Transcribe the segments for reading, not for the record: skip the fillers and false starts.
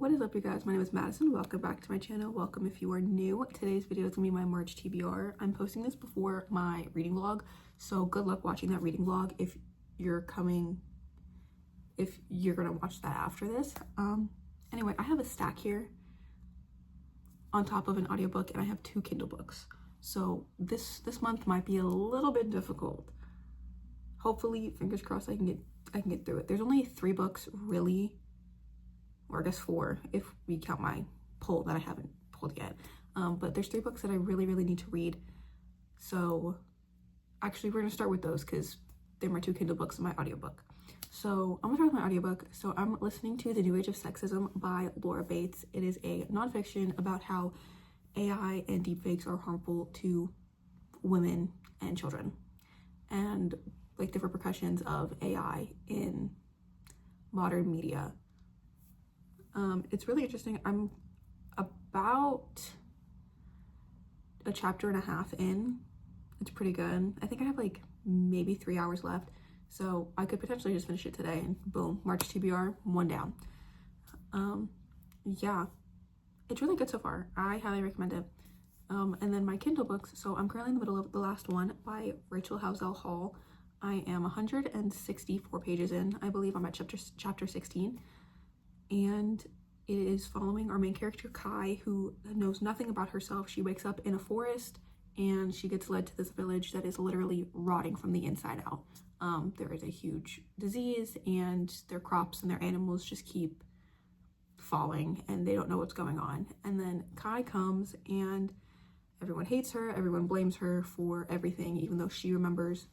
What is up, you guys? My name is Madison. Welcome back to my channel. Welcome if you are new. Today's video is gonna be my March TBR. I'm posting this before my reading vlog, so good luck watching that reading vlog if you're gonna watch that after this. Anyway, I have a stack here on top of an audiobook, and I have 2 Kindle books. So this month might be a little bit difficult. Hopefully, fingers crossed, I can get through it. There's only 3 books really, or I guess 4 if we count my poll that I haven't pulled yet. But there's 3 books that I really need to read. So actually we're gonna start with those because they're my 2 Kindle books and my audiobook. So I'm gonna start with my audiobook. So I'm listening to The New Age of Sexism by Laura Bates. It is a nonfiction about how AI and deepfakes are harmful to women and children, and like the repercussions of AI in modern media. It's really interesting. I'm about a chapter and a half in. It's pretty good. I think I have like maybe 3 hours left, so I could potentially just finish it today and boom, March TBR, 1 down. Yeah, it's really good so far. I highly recommend it. And then my Kindle books. So I'm currently in the middle of the last one by Rachel Housel Hall. I am 164 pages in. I believe I'm at chapter 16. And it is following our main character, Kai, who knows nothing about herself. She wakes up in a forest and she gets led to this village that is literally rotting from the inside out. There is a huge disease and their crops and their animals just keep falling and they don't know what's going on. And then Kai comes and everyone hates her, everyone blames her for everything, even though she remembers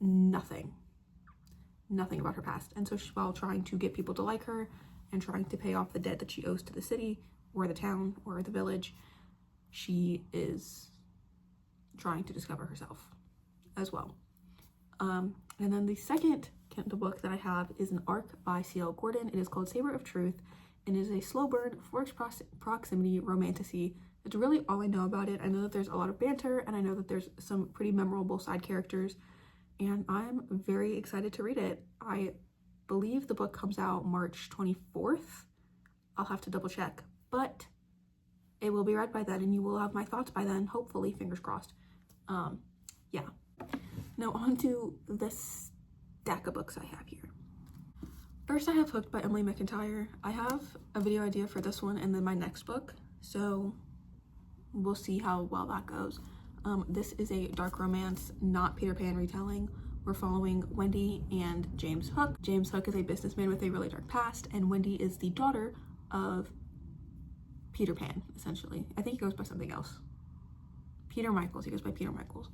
nothing about her past. And so while trying to get people to like her and trying to pay off the debt that she owes to the city or the town or the village, she is trying to discover herself as well. And then the second Kindle book that I have is an ARC by C.L. Gordon. It is called Saber of Truth and is a slow burn forced proximity romantasy. That's really all I know about it. I know that there's a lot of banter and I know that there's some pretty memorable side characters, and I'm very excited to read it. I believe the book comes out March 24th. I'll have to double check, but it will be read by then and you will have my thoughts by then, hopefully, fingers crossed. Yeah. Now on to this stack of books I have here. First, I have Hooked by Emily McIntyre. I have a video idea for this one and then my next book, so we'll see how well that goes. This is a dark romance, not Peter Pan retelling. We're following Wendy and James Hook. James Hook is a businessman with a really dark past, and Wendy is the daughter of Peter Pan, essentially. I think he goes by something else. Peter Michaels, he goes by Peter Michaels.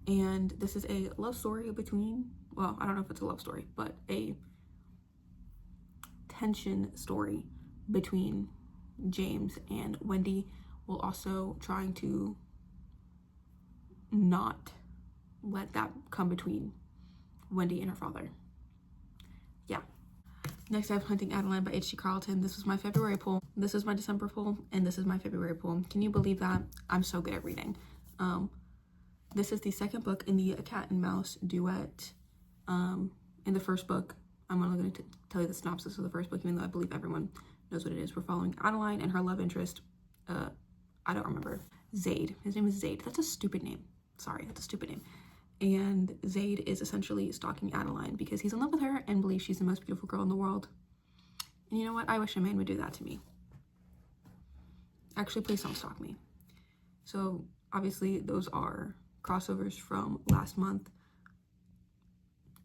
And this is a love story between, well, I don't know if it's a love story, but a tension story between James and Wendy, while also trying to not let that come between Wendy and her father. Yeah. Next I have Hunting Adeline by H.G. Carlton. This was my February pull. This is my December pull, and this is my February pull. Can you believe that? I'm so good at reading. This is the second book in the Cat and Mouse duet. In the first book, I'm only going to tell you the synopsis of the first book, even though I believe everyone knows what it is. We're following Adeline and her love interest, I don't remember, Zaid. His name is Zaid. That's a stupid name. Sorry, that's a stupid name. And Zaid is essentially stalking Adeline because he's in love with her and believes she's the most beautiful girl in the world. And you know what? I wish a man would do that to me. Actually, please don't stalk me. So obviously those are crossovers from last month.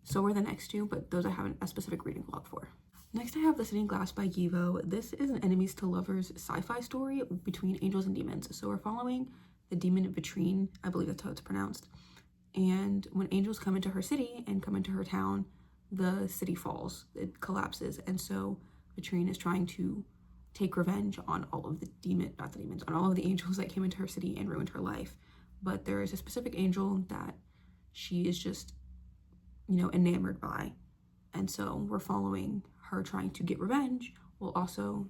So are the next 2, but those I have a specific reading vlog for. Next I have The Sitting Glass by Givo. This is an enemies to lovers sci-fi story between angels and demons. So we're following the demon Vitrine, I believe that's how it's pronounced. And when angels come into her city and come into her town, the city falls, it collapses. And so Vitrine is trying to take revenge on all of the on all of the angels that came into her city and ruined her life. But there is a specific angel that she is just, enamored by. And so we're following her trying to get revenge while also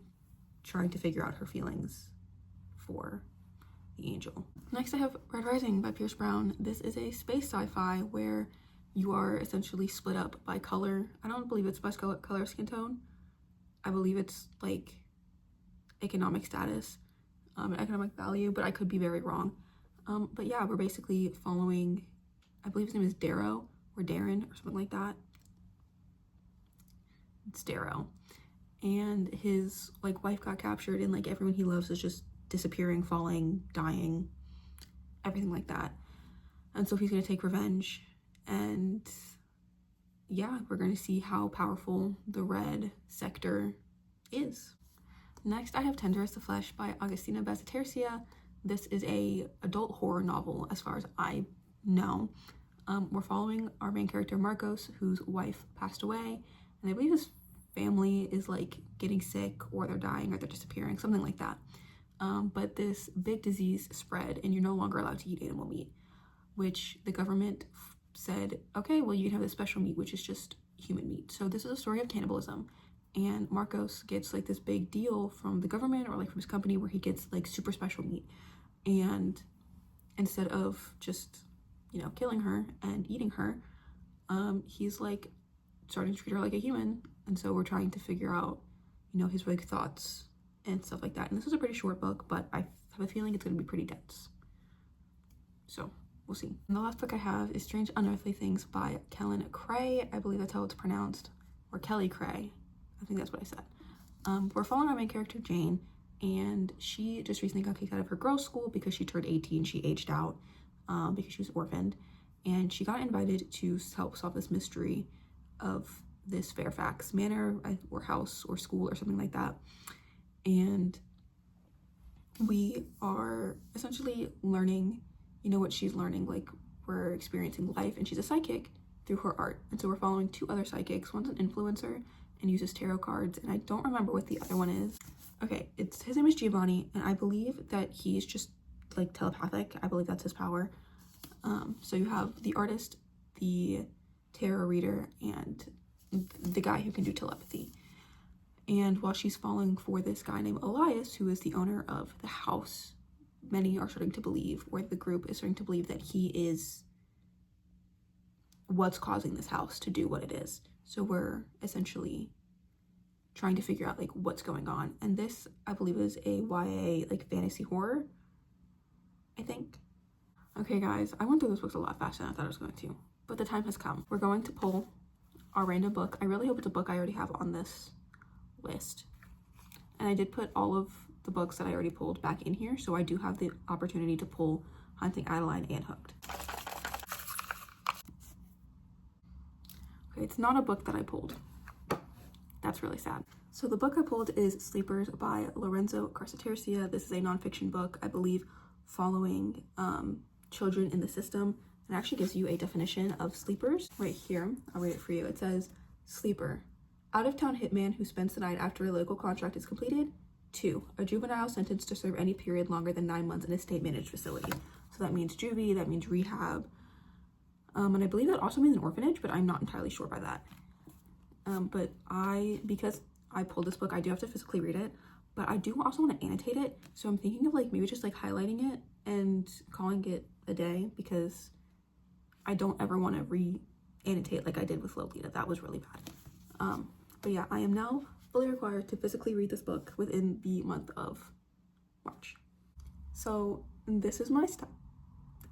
trying to figure out her feelings for the angel. Next I have Red Rising by Pierce Brown. This is a space sci-fi where you are essentially split up by color. I don't believe it's by color skin tone. I believe it's like economic status and economic value, but I could be very wrong. But yeah, we're basically following, I believe his name is Darrow or Darren or something like that. It's Darrow. And his like wife got captured, and like everyone he loves is just disappearing, falling, dying, everything like that. And so he's gonna take revenge, and yeah, we're gonna see how powerful the red sector is. Next, I have Tender as the Flesh by Agustina Bazzatercia. This is a adult horror novel as far as I know. We're following our main character Marcos, whose wife passed away, and I believe his family is like getting sick, or they're dying, or they're disappearing, something like that. But this big disease spread, and you're no longer allowed to eat animal meat, which the government said, okay, well, you can have this special meat, which is just human meat. So this is a story of cannibalism, and Marcos gets like this big deal from the government or like from his company where he gets like super special meat, and instead of just, you know, killing her and eating her, he's like starting to treat her like a human. And so we're trying to figure out, you know, his like thoughts and stuff like that. And this is a pretty short book, but I have a feeling it's going to be pretty dense, so we'll see. And the last book I have is Strange Unearthly Things by Kellen Cray. I believe that's how it's pronounced, or Kelly Cray. I think that's what I said. We're following our main character Jane, and she just recently got kicked out of her girls' school because she turned 18. She aged out because she was orphaned, and she got invited to help solve this mystery of this Fairfax manor or house or school or something like that. And we are essentially learning, you know, what she's learning. Like, we're experiencing life, and she's a psychic through her art. And so we're following two other psychics. One's an influencer and uses tarot cards, and I don't remember what the other one is. Okay, his name is Giovanni, and I believe that he's just like telepathic. I believe that's his power. So you have the artist, the tarot reader, and the guy who can do telepathy. And while she's falling for this guy named Elias, who is the owner of the house, many are starting to believe, or the group is starting to believe, that he is what's causing this house to do what it is. So we're essentially trying to figure out like what's going on. And this, I believe, is a YA like fantasy horror, I think. Okay guys, I went through those books a lot faster than I thought I was going to, but the time has come. We're going to pull our random book. I really hope it's a book I already have on this list. And I did put all of the books that I already pulled back in here, so I do have the opportunity to pull Hunting Adeline and Hooked. Okay, it's not a book that I pulled. That's really sad. So the book I pulled is Sleepers by Lorenzo Carcetercia. This is a nonfiction book, I believe, following children in the system. It actually gives you a definition of sleepers right here. I'll read it for you. It says, sleeper, out-of-town hitman who spends the night after a local contract is completed. 2, a juvenile sentenced to serve any period longer than 9 months in a state-managed facility. So that means juvie, that means rehab. And I believe that also means an orphanage, but I'm not entirely sure by that. But because I pulled this book, I do have to physically read it, but I do also want to annotate it. So I'm thinking of like maybe just like highlighting it and calling it a day, because I don't ever want to re-annotate like I did with Lolita. That was really bad. But yeah, I am now fully required to physically read this book within the month of March. So this is my stack.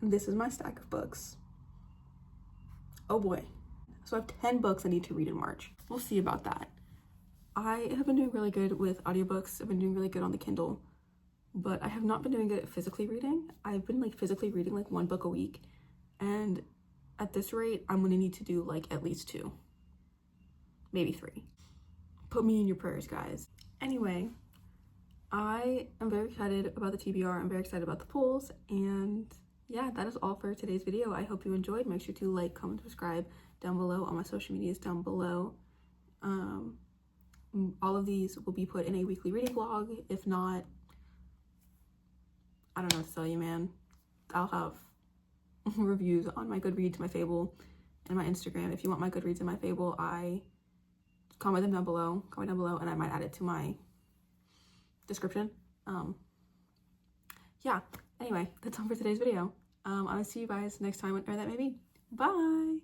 This is my stack of books. Oh boy. So I have 10 books I need to read in March. We'll see about that. I have been doing really good with audiobooks. I've been doing really good on the Kindle, but I have not been doing good at physically reading. I've been like physically reading like 1 book a week, and at this rate, I'm gonna need to do like at least 2, maybe 3. Put me in your prayers, guys. Anyway, I am very excited about the TBR. I'm very excited about the polls, and yeah, that is all for today's video. I hope you enjoyed. Make sure to like, comment, subscribe down below. On my social medias down below. All of these will be put in a weekly reading vlog. If not, I don't know what to tell you, man. I'll have reviews on my Goodreads, my Fable, and my Instagram. If you want my Goodreads and my Fable, comment them down below. Comment down below, and I might add it to my description. Yeah. Anyway, that's all for today's video. I'll see you guys next time, whenever that may be. Bye.